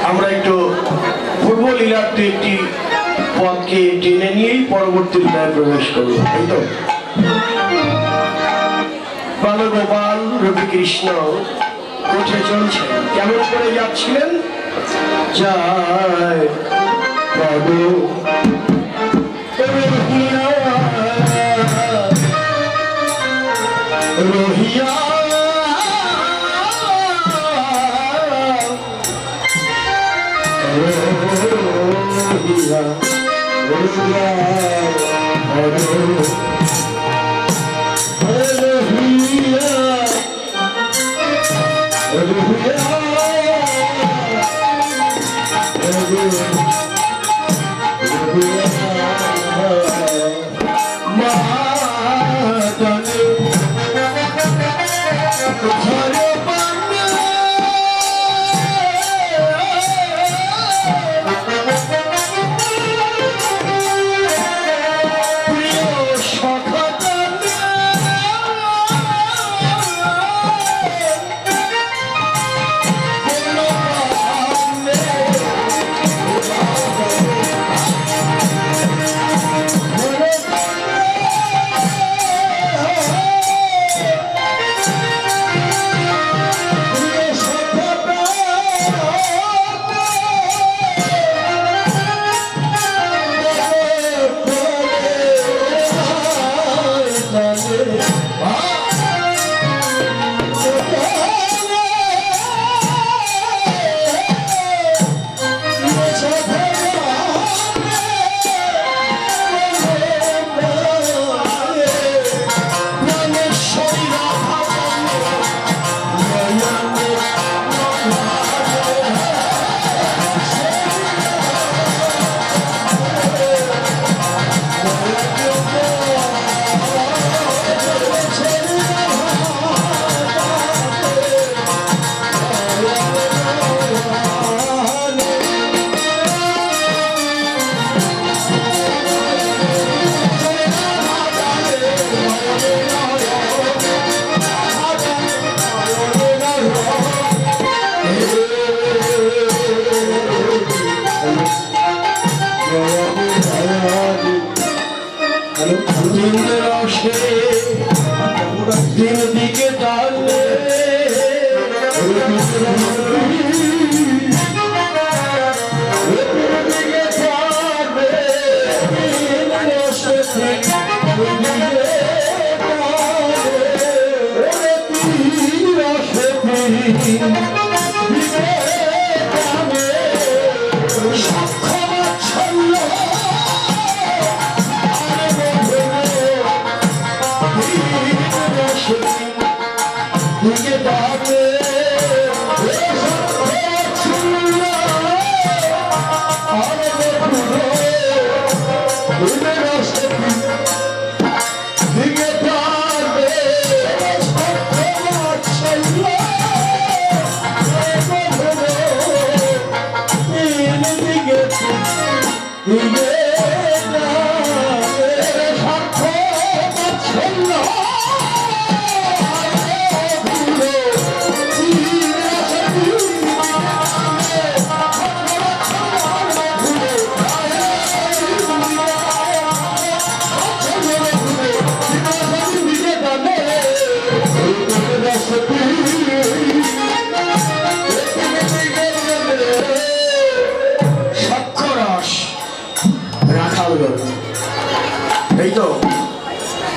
আমরা একটু পূর্ব লীলার একটি পথকে টেনে নিয়েই পরবর্তী লীলায় প্রবেশ করব। তাই তো বালগোপাল রবি কৃষ্ণ উঠে চলছেন, কেমন করে যাচ্ছিলেন? যায় পদ রহিয়া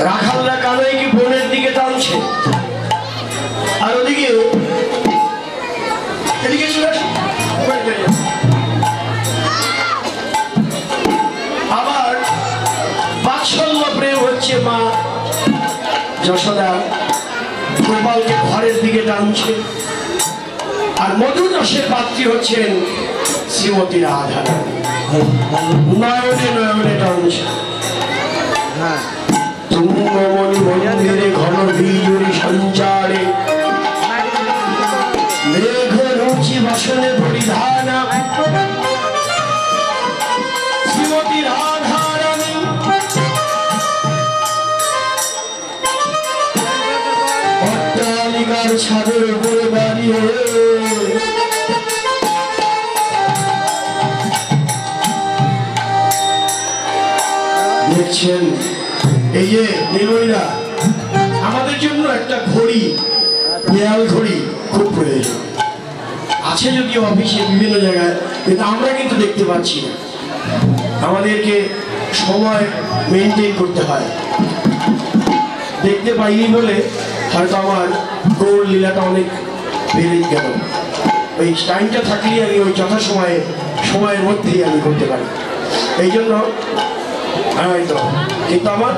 রাখালরা কানাইকে বনের দিকে টানছে, আর ওদিকে আবার বাৎসল্য প্রেম হচ্ছে। মা যশোদা গোপালকে ঘরের দিকে টানছে, আর মধুর রসের পাত্রী হচ্ছেন শ্রীমতী রাধা, নয়নে নয়নে টানছে। তুঙ্গমণি মন্দিরে ঘন বীজুরি সঞ্চারে মেঘ রুচি বাসনে পরিধানা শ্রীমতী রাধা রানী অট্টালিকার ছাদের উপরে দাঁড়িয়ে দেখছেন এই যে নীলমণিরা আমাদের জন্য একটা ঘড়ি দেয়াল ঘড়ি খুব প্রয়োজন আছে যদিও অফিসে বিভিন্ন জায়গায় কিন্তু আমরা কিন্তু দেখতে পাচ্ছি না আমাদেরকে সময় মেনটেন করতে হয় দেখতে পাইনি বলে হয়তো আমার গৌর লীলাটা অনেক বেড়ে গেল ওই টাইমটা থাকলেই আমি ওই যথাসময়ে সময়ের মধ্যেই আমি করতে পারি এই জন্য হয়তো কিন্তু আমার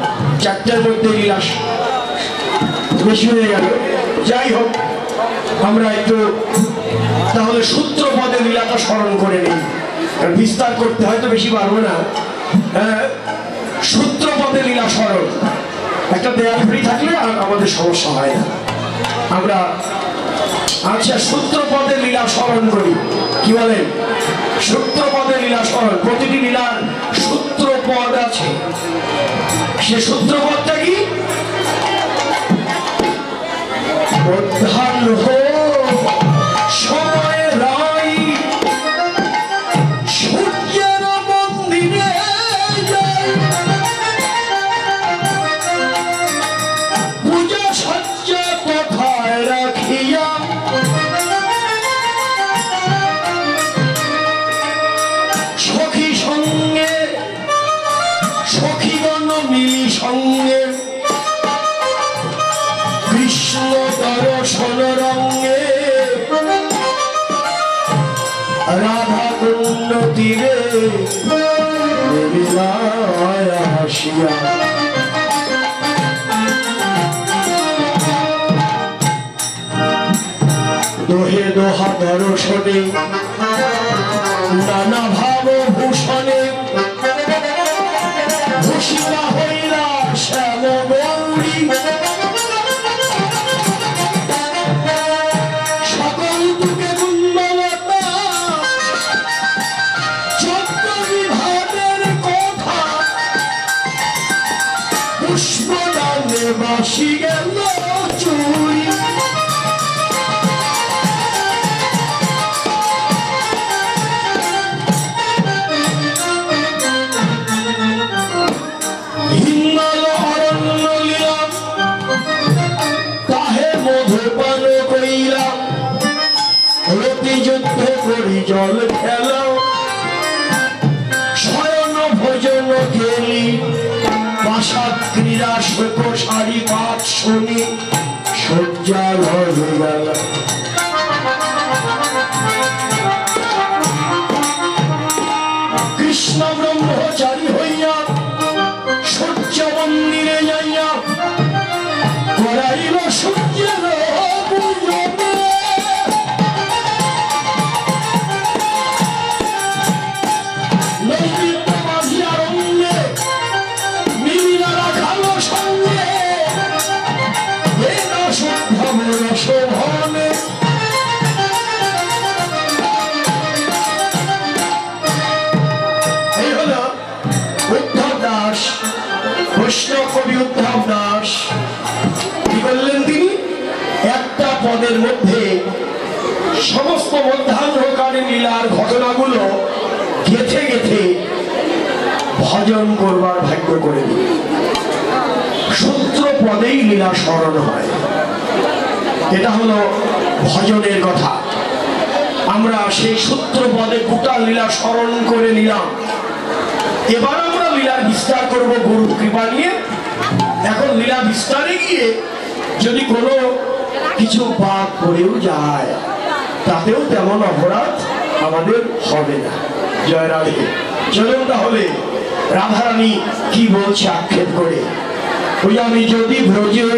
4টার মধ্যে লীলা বেশি হয়ে গেল যাই হোক আমরা একটু তাহলে সূত্রপদে লীলাটা স্মরণ করে নিই বিস্তার করতে হয়তো বেশি পারবো না সূত্রপদে লীলা স্মরণ একটা দেয়াল ঘড়ি থাকলে আর আমাদের সমস্যা হয় না আমরা আচ্ছা সূত্রপদে লীলা স্মরণ করি কি বলেন সূত্রপদে লীলা স্মরণ প্রতিটি লীলার সূত্রপদ আছে সে সূত্রপদটা কি প্রধান সময় রাই সূর্যের মন্দিরে পূজা সজ্জা কোথায় রাখিয়া সখী সঙ্গে সখীগণ মিলি সঙ্গে কৃষ্ণ দর্শন রঙ্গে রাধা কুণ্ড তীরে আসিয়া দোহে দোহা দর্শনে নানা ভাব ভূষণে ভূষিতা হইলা শ্যাম গৌরী সকল দুঃখে কুণ্ডলতা চক্র বিভাগের কথা পুষ্পদানে বাসি গেল চুরি যুদ্ধ করি জল খেলা শয়ন ভোজন খেলি প্রাসাদ ক্রীড়া শোক সারি পাঠ শুনি শয্যা হয়ে গেল কৃষ্ণ ব্রহ্মচারী হইয়া সূর্য মন্দিরে যাইয়া করাইল সূর্যের কবি উদ্ধব দাস কি করলেন তিনি একটা পদের মধ্যে সমস্ত মধ্যাহ্নকালীন লীলার ঘটনাগুলো গেথে গেথে ভজন করবার ভাগ্য করে দিলেন সূত্র পদেই লীলা স্মরণ হয় এটা হলো ভজনের কথা আমরা সেই সূত্র পদে গোটা লীলা স্মরণ করে নিলাম এবার আমরা লীলার বিস্তার করব গুরু কৃপা নিয়ে এখন লীলা বিস্তারে গিয়ে যদি কোনো কিছু পাপ করেও যায় তাতেও তেমন অপরাধ আমাদের হবে না জয় রাধে চলুন তাহলে রাধারানী কি বলছে আক্ষেপ করে ওই আমি যদি ব্রজে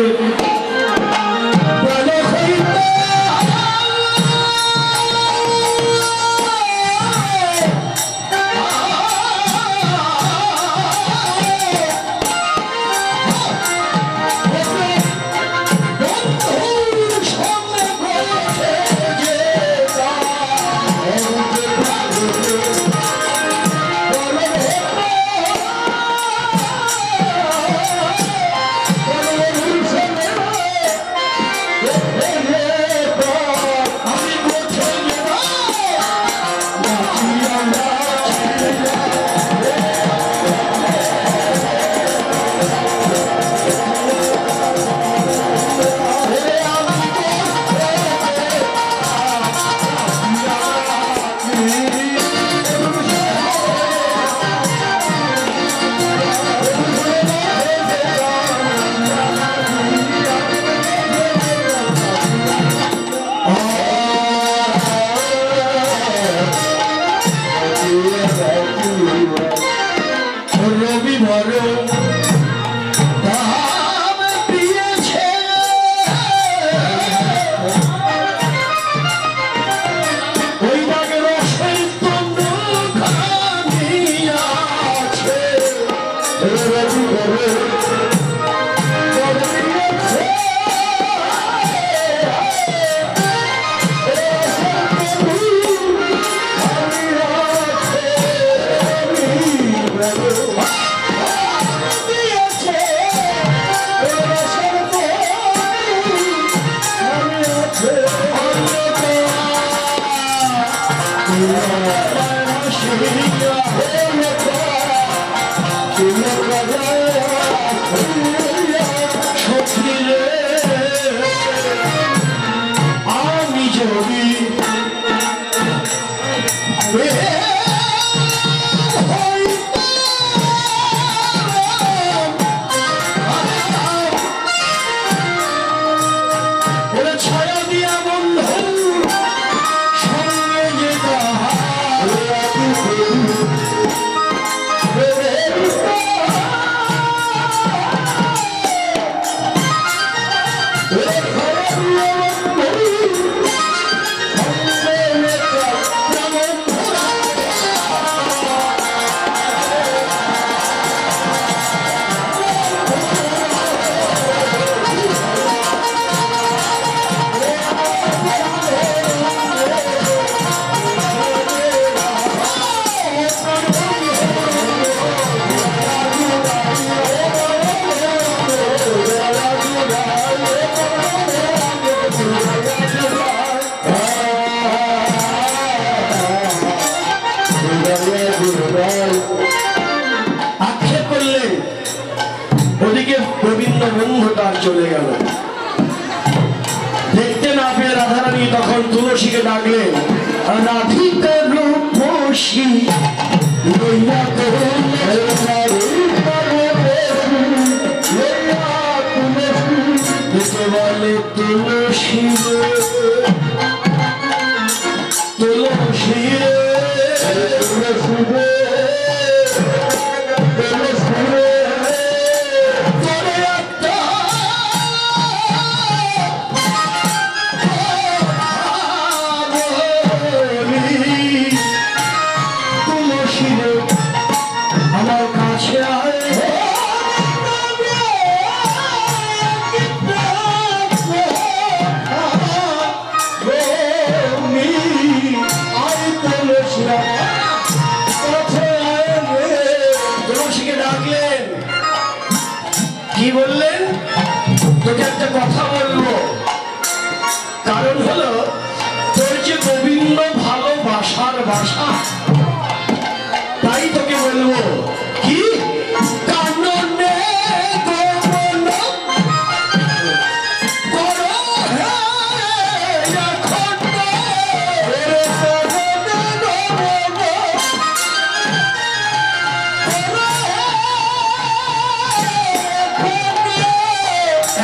আমি যদি ছায়া দিয়া বন্ধু সঙ্গে যেতে আক্ষেপ করলেন। ওদিকে গোবিন্দ বন্ধু তার চলে গেল। দেখতে না পেয়ে রাধারানী তখন তুলসীকে ডাকলেন, রাধিকা রূপসী বলে তুলসী তুলসী আমার কাছে তুলসীকে ডাকলেন। কি বললেন? তোকে একটা কথা বলবো, কারণ হলো তোর যে গোবিন্দ ভালোবাসার বাসা, তাই তোকে বলবো। কি কাননে গোপন করো হে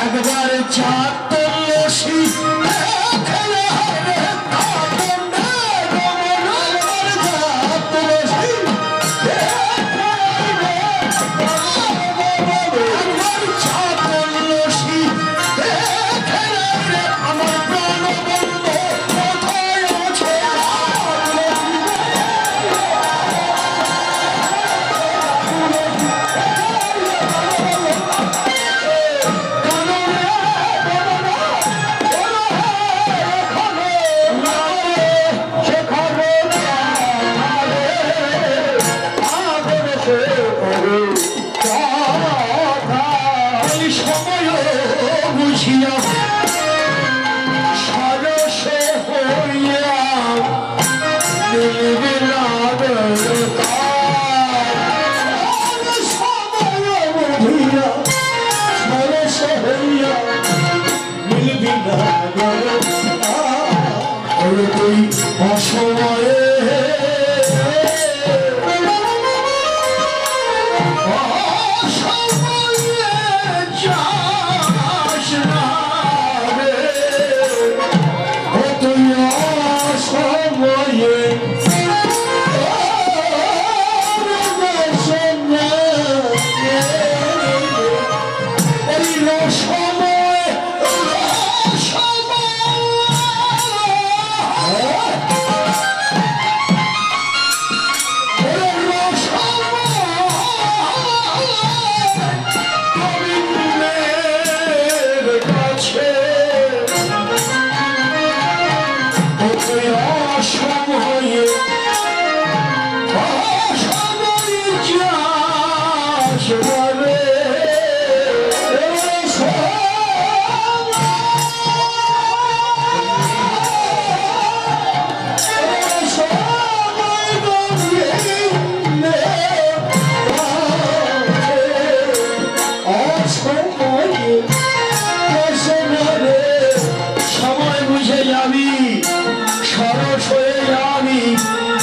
একবার চার তুলসী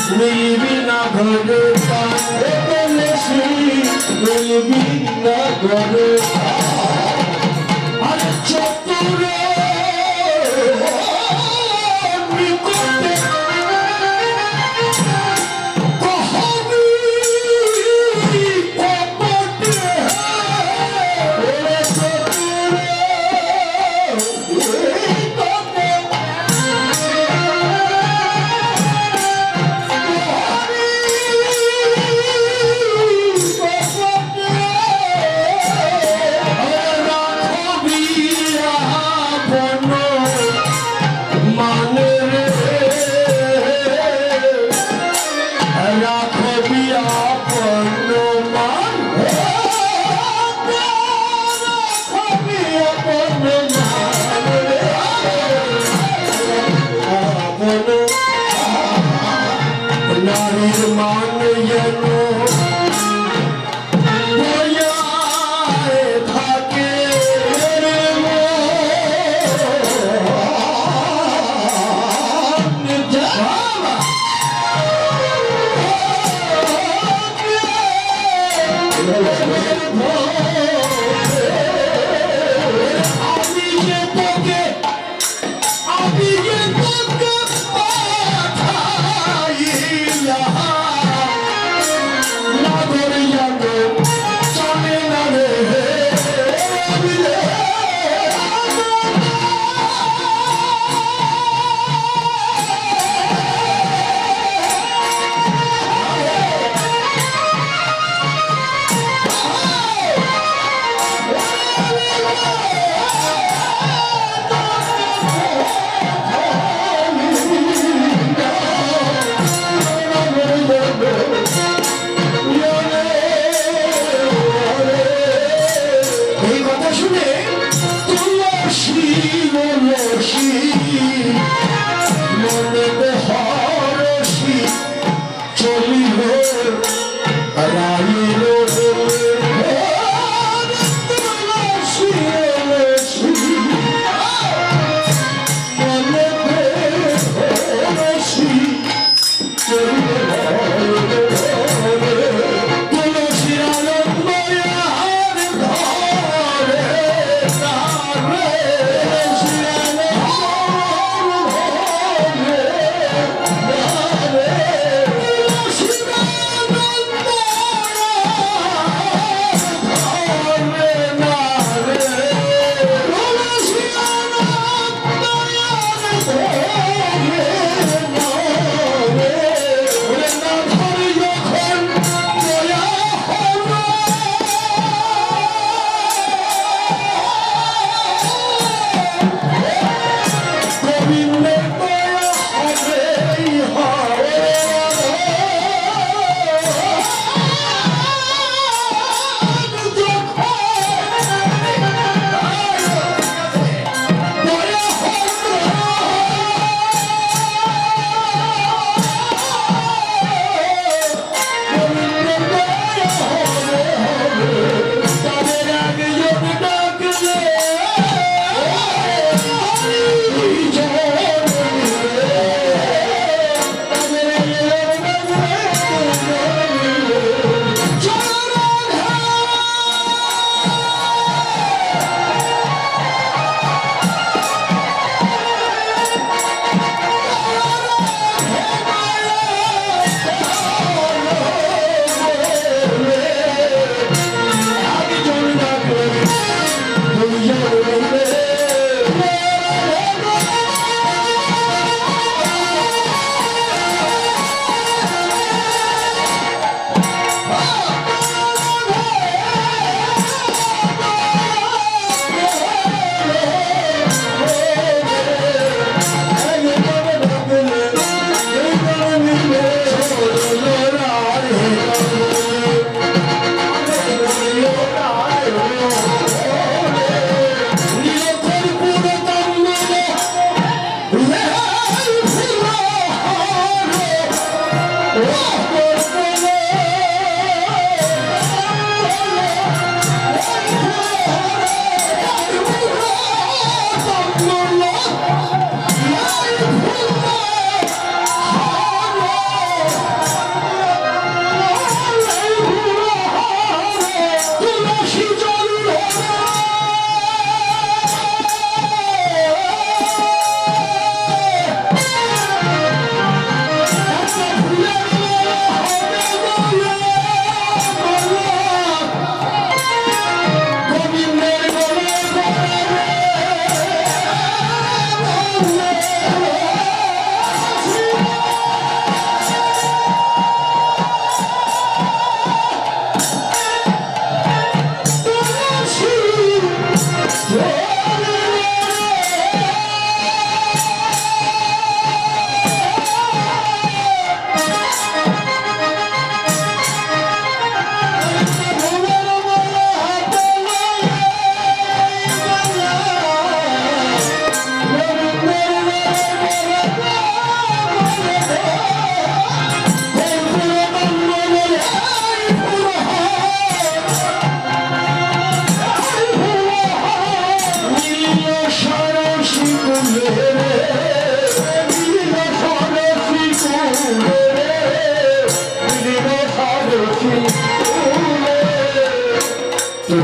মিলবি না ঘরে মিলবি না ঘরে আর চতুরে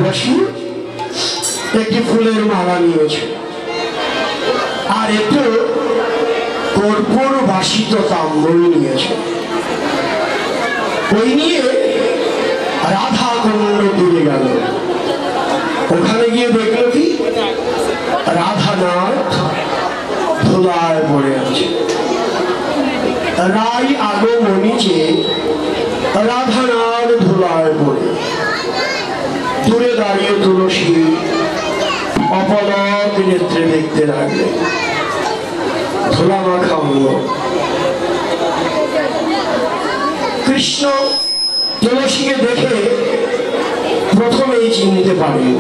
তুলসী একটি ফুলের মালা নিয়েছে আর একটু কর্পূর বাসিত তাম্বুল নিয়েছে। ওই নিয়ে রাধা কুণ্ড তীরে গেল। ওখানে গিয়ে দেখলো কি রাধানাথ ধুলায় পড়ে আছে। রাই আগমনীচে রাধানাথ ধুলায় পড়ে। দূরে দাঁড়িয়ে তুলসী অপলক নেত্রে দেখতে লাগলে। ধুলা মাখা হলো। কৃষ্ণ তুলসীকে দেখে প্রথমেই চিনতে পারেন,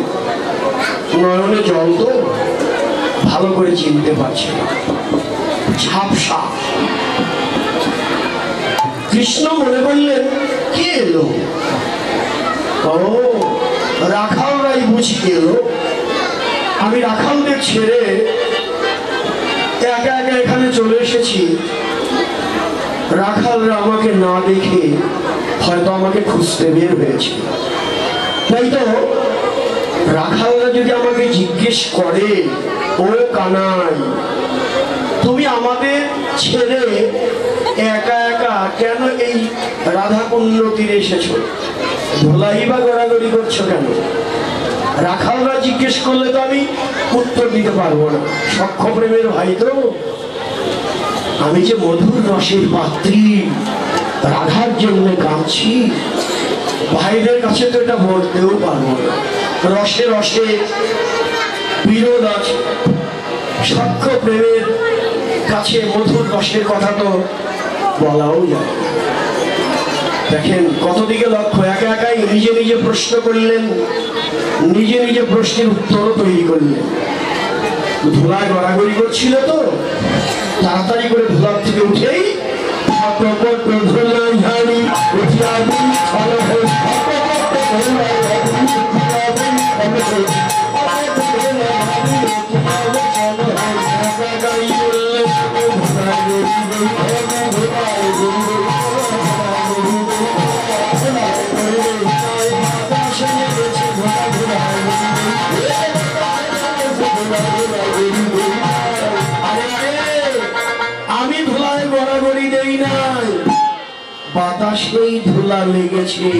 নয়নে জল তো ভালো করে চিনতে পারছে না, ঝাপসা। কৃষ্ণ মনে করলেন কে এলো? ও রাখালরাই বুঝি এলো। আমি রাখালদের ছেড়ে একা একা এখানে চলে এসেছি। রাখালরা আমাকে না দেখে হয়তো আমাকে খুঁজতে বের হয়েছে। তাই তো রাখালরা যদি আমাকে জিজ্ঞেস করে, ও কানাই তুমি আমাদের ছেড়ে একা একা কেন এই রাধাকুণ্ড তীরে এসেছো? ধুলাই বা গড়াগড়ি করছো কেন? রাখালরা জিজ্ঞেস করলে তো আমি উত্তর দিতে পারবো না। সখ্য প্রেমের ভাই তো আমি, যে মধুর রসের পাত্রী, রাধার জন্য কাঁদছি। ভাইদের কাছে তো এটা বলতেও পারবো না। রসে রসে বিরোধ আছে। সখ্য প্রেমের কাছে মধুর রসের কথা তো বলাও যায়। দেখেন কত দিকে লক্ষ্য। একা একাই নিজে নিজে প্রশ্ন করলেন, নিজে নিজে প্রশ্নের উত্তরও তৈরি করলেন। ধুলায় গড়াগড়ি করছিল তো তাড়াতাড়ি করে ধুলার থেকে উঠেই আমি ধুলায় গড়াগড়ি দেই নাই, বাতাসেই ধুলা লেগেছে।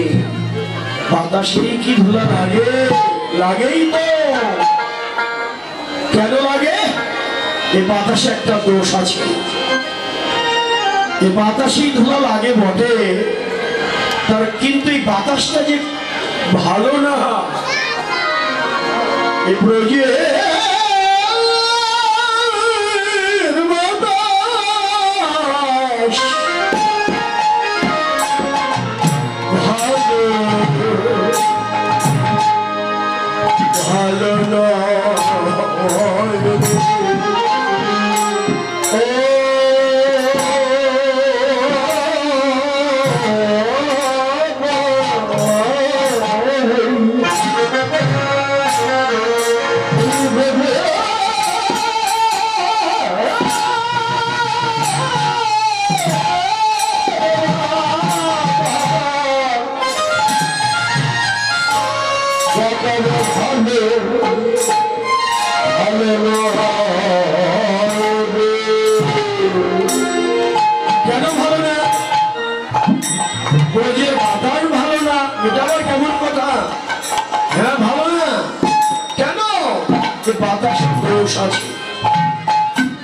বাতাসেই কি ধুলা লাগে? লাগেই তো। কেন লাগে? এ বাতাসে একটা দোষ আছে। এ বাতাসেই ধুলা লাগে বটে, তার কিন্তু এই বাতাসটা যে ভালো না। এ প্রয়োজন কেন ভালো না? বাতাস ভালো না, এটা আবার কেমন কথা? হ্যাঁ ভালো না কেন? বাতাসের দোষ আছে।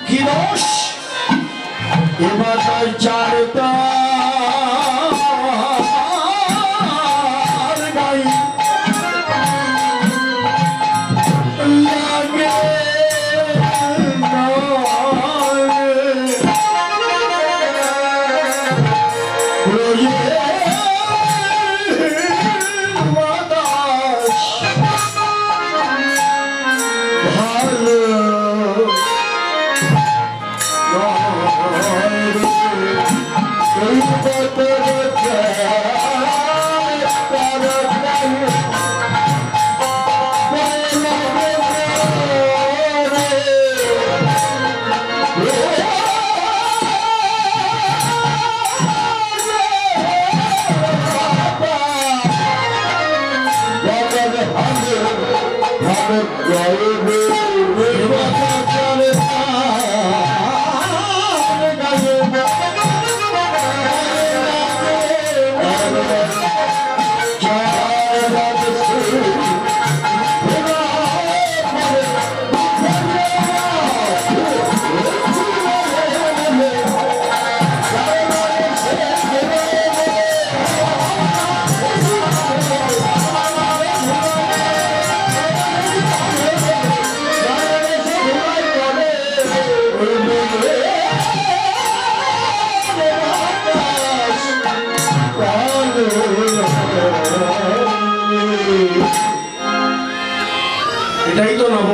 কি দোষ? এ বাতাস চারটা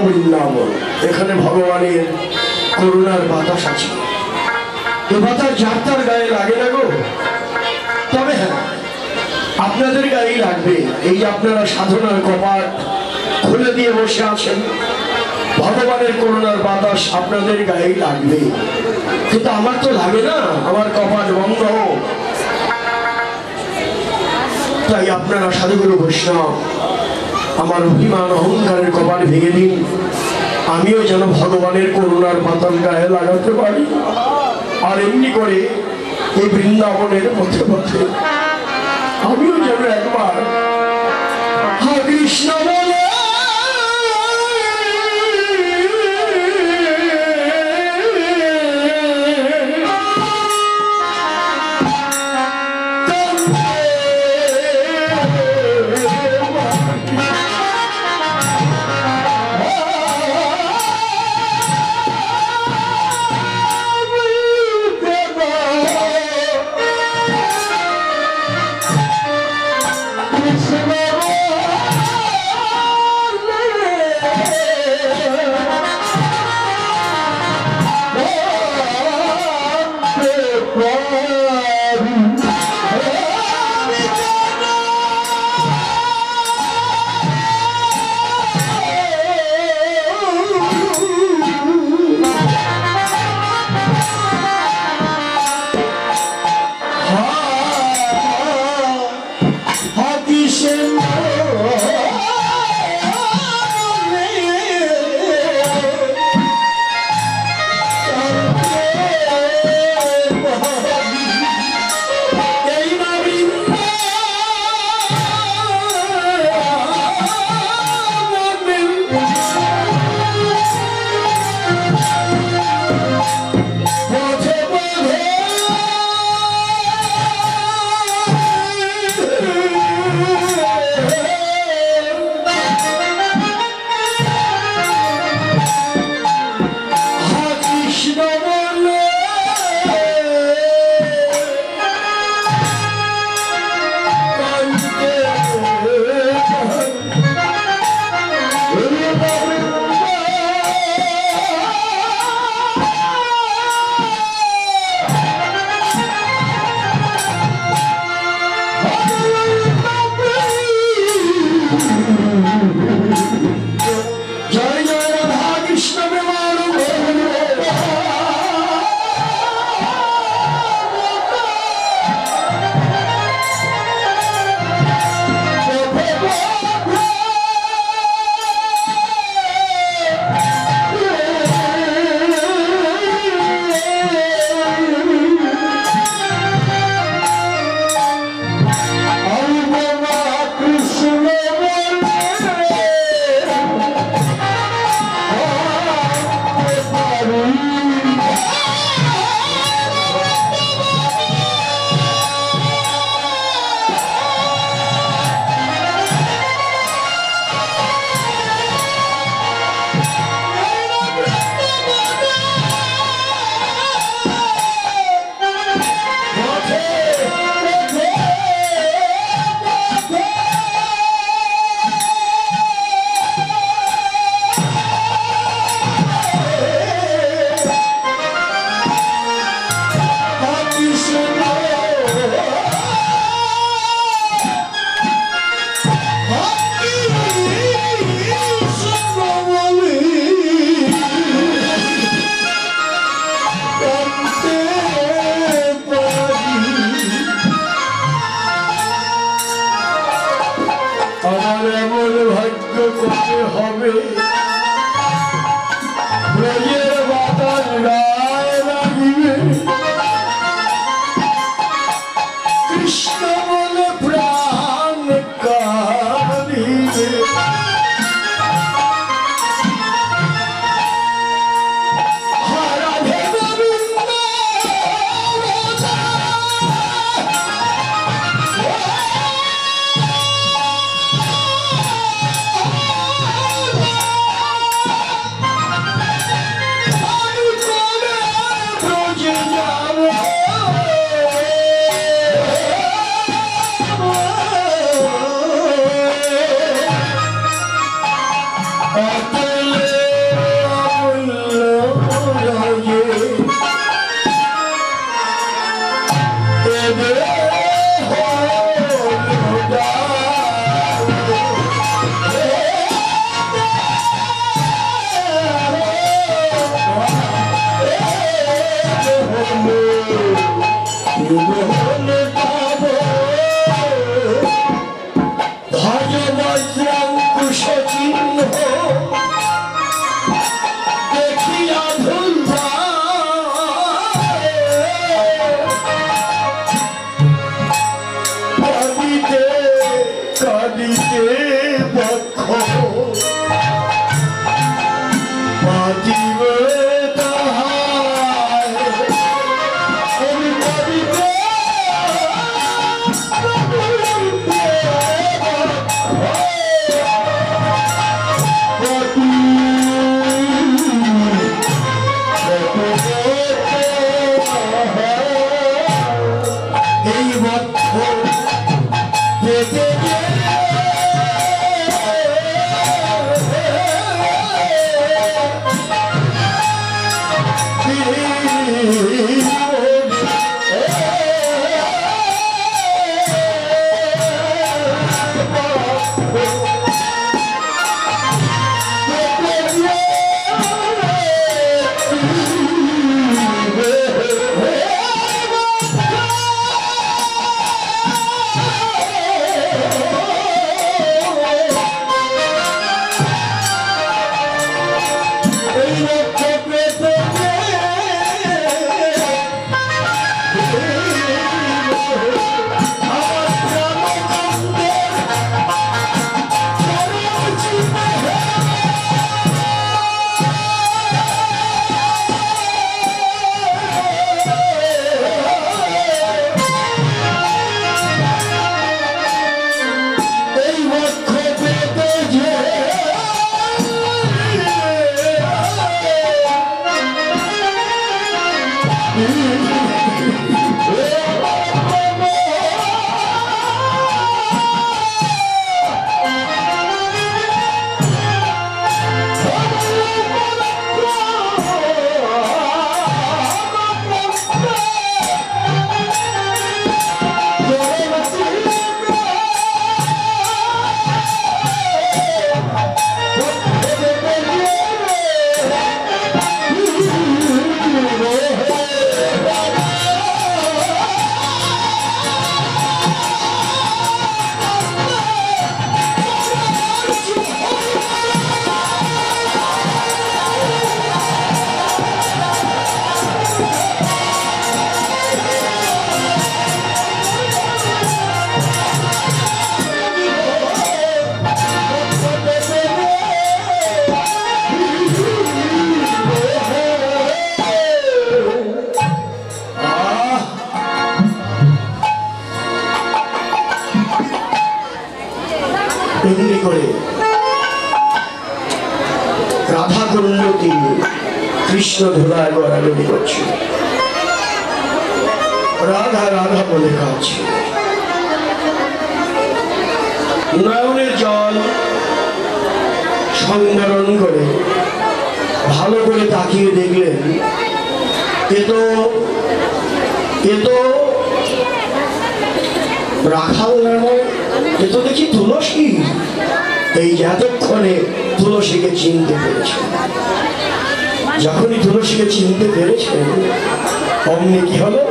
বৃন্দাবন, এখানে ভগবানের করুণার বাতাস আছে। এ বাতাস যার তার গায়ে লাগে না গো, তবে হ্যাঁ আপনাদের গায়ে লাগবে। এই যে আপনারা সাধনার কপাট খুলে দিয়ে বসে আছেন, ভগবানের করুণার বাতাস আপনাদের গায়ে লাগবে, কিন্তু আমার তো লাগে না, আমার কপাট বন্ধ। তাই আপনারা সাধুগুরু বৈষ্ণব আমার অভিমান অহংকারের কপাট ভেঙে দিন, আমিও যেন ভগবানের করুণার বাতাস গায়ে লাগাতে পারি। আর এমনি করে এই বৃন্দাবনের পথে পথে আমিও যেন একবার হরে কৃষ্ণ বলে এমনি করে রাধা কুণ্ডকে কৃষ্ণ ধুলায় গড়াগড়ি করছে, রাধা রাধা বলে কাঁদছে। নয়নের জল সংবরণ করে ভালো করে তাকিয়ে দেখলেন, এ তো রাখাল নয়, এ তো দেখি তুলসী। এই এতক্ষণে তুলসীকে চিনতে পেরেছে। যখনই তুলসীকে চিনতে পেরেছেন, অমনি কি হলো,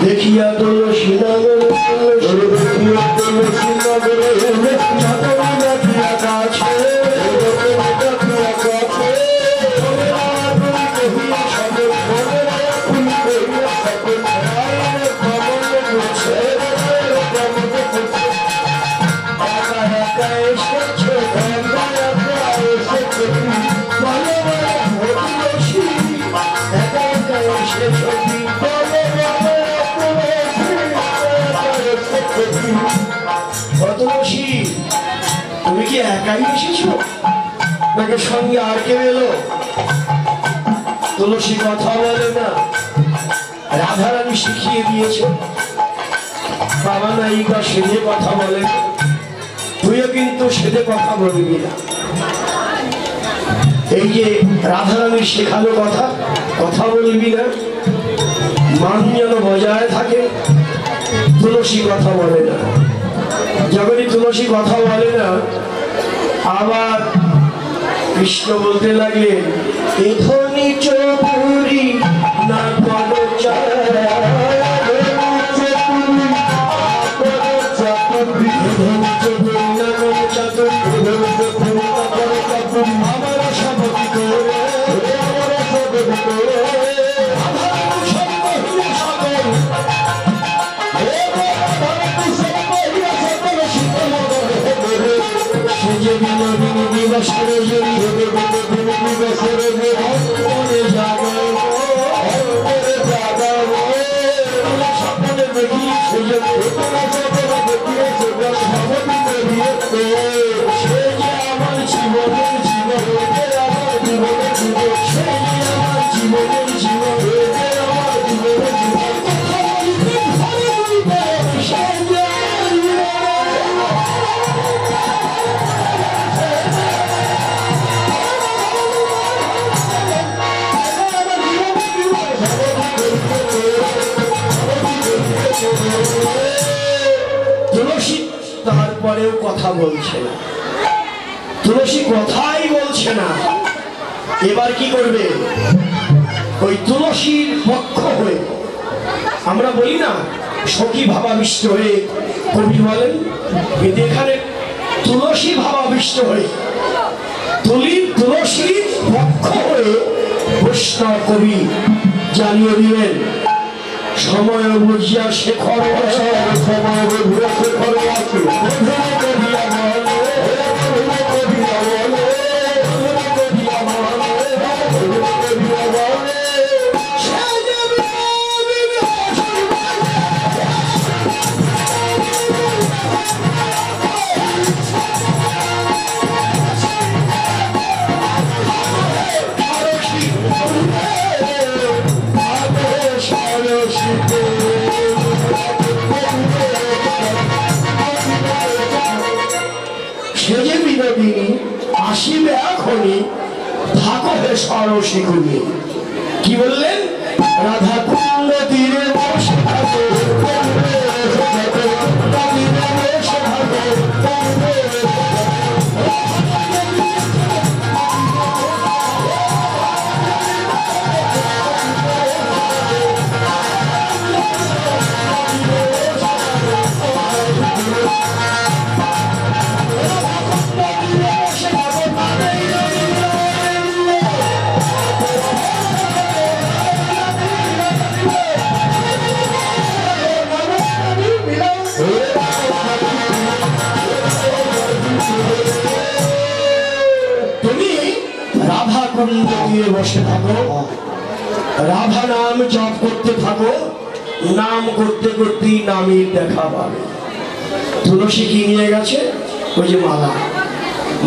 দেখিয়া তুলসী নগর তুমি কি একাই এসেছো নাকি সঙ্গে আর কেউ এলো? তুলসী কথা বলে না, রাধারানী শিখিয়ে দিয়েছে। বাবা নায়িকা সেধে কথা বলে, তুইও কিন্তু সেধে কথা বলবি না। এই যে রাধারানীর শেখানো কথা বলবি না, মান যেন বজায় থাকে। তুলসী কথা বলে না, যখনই তুলসী কথা বলে না, আবার কৃষ্ণ বলতে লাগলেন, এ ধনী চতুরি না করো আমার সপতি করে জীবন তুলসী তারপরেও কথা বলছে না, তুলসী কথাই বলছে না। এবার কি করবে? ওই তুলসীর পক্ষ হয়ে, আমরা বলি না সখী ভাবাবিষ্ট হয়ে, কবি বলেন কিন্তু এখানে তুলসী ভাবাবিষ্ট হয়ে, তুলসীর পক্ষ হয়ে বৈষ্ণব কবি জানিয়ে দিলেন, সময় বুঝিয়া শেখর সময় বুঝিয়া শেখর সেজে বিনোদিনী আসিবে এখনই, থাকো হে সরসী কুমি। কি বললেন? রাধা কুণ্ড তীরে বসে থাকো, কুণ্ড দিয়ে বসে থাকো, রাধা নাম জপ করতে থাকো, নাম করতে করতেই নামের দেখা পাবে। তুলসী কি নিয়ে গেছে? ওই যে মালা,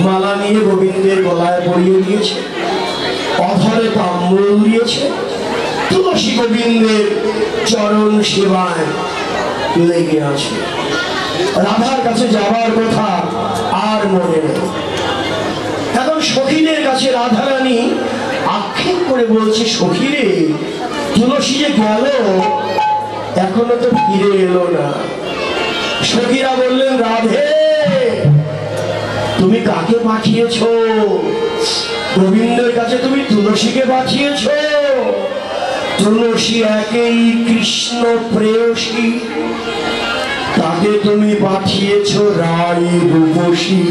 মালা নিয়ে গোবিন্দের গলায় পরিয়ে দিয়েছে, অধরে তাম্বুল দিয়েছে। তুলসী গোবিন্দের চরণ সেবায় লেগে আছে। রাধার কাছে যাবার কথা আর মনে নেই। এখন সখীদের কাছে রাধারানী আক্ষেপ করে বলছে, সখীরে তুলসী যে গেল এখনো তো ফিরে এলো না। সখীরা বললেন, রাধে তুমি কাকে পাঠিয়েছ? গোবিন্দের কাছে তুমি তুলসীকে পাঠিয়েছ? তুলসী একেই কৃষ্ণ প্রেয়সী, তাকে তুমি পাঠিয়েছ রাই রূপসী।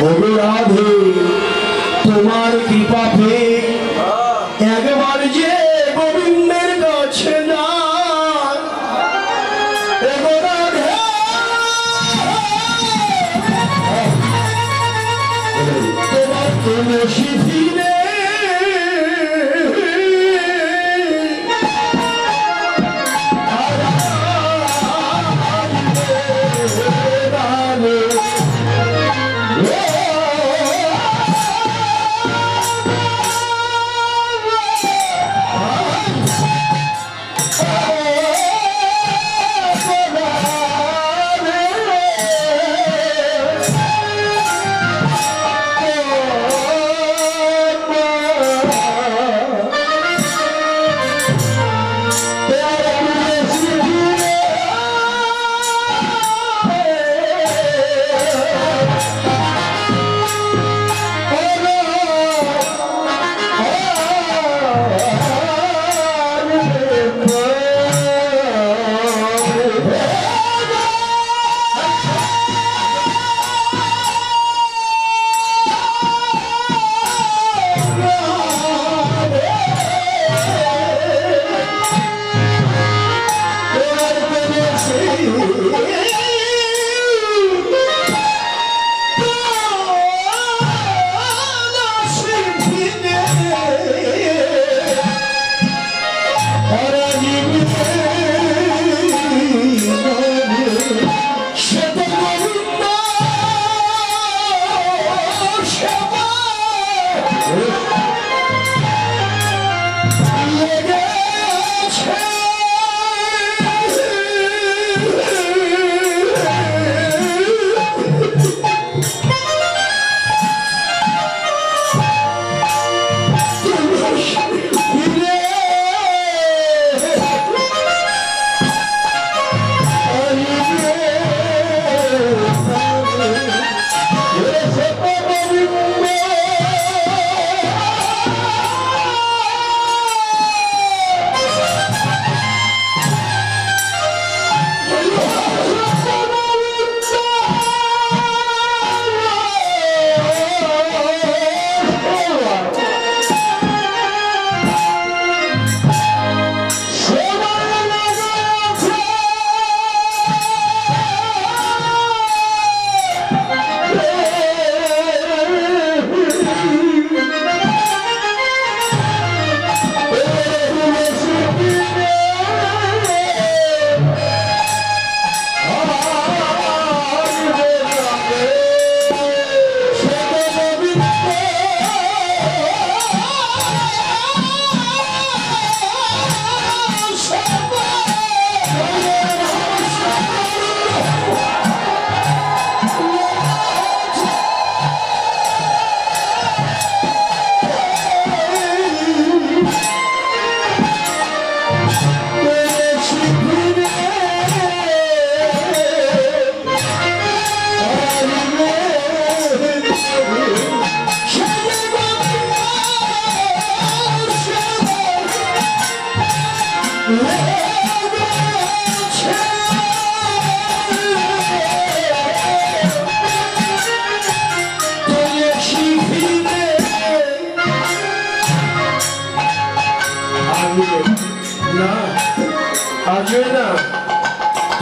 ওগো রাধে তোমার কৃপা পেয়ে একবার যে গোবিন্দের কাছে যান। ওগো রাধে তোমার তুলসী ফিরে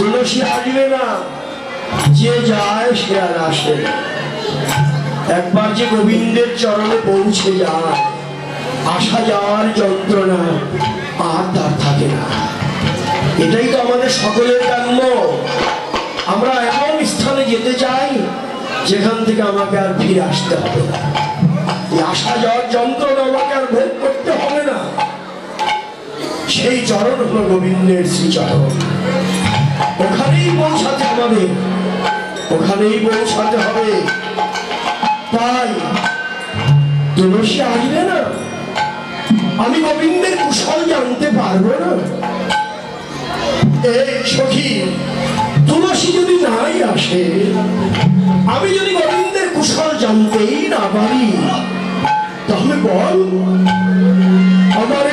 তুলসী আসবে না, যে যায় সে আর আসে। একবার যে গোবিন্দের চরণে পৌঁছে যায়, আসা যাওয়ার যন্ত্রণা আর তার থাকে না। এটাই তো আমাদের সকলের কাম্য। আমরা এমন স্থানে যেতে চাই যেখান থেকে আমাকে আর ফিরে আসতে হবে না, আসা যাওয়ার যন্ত্রণা আমাকে আর ভোগ করতে হবে না। সেই চরণ হলো গোবিন্দের শ্রীচরণ। ওখানেই পৌঁছাতে হবে, ওখানেই পৌঁছাতে হবে। তাই তুলসী আসবে না, আমি গোবিন্দের কুশল জানতে পারবো না। এই সখী, তুলসী যদি নাই আসে, আমি যদি গোবিন্দের কুশল জানতেই না পারি, তাহলে বল আমার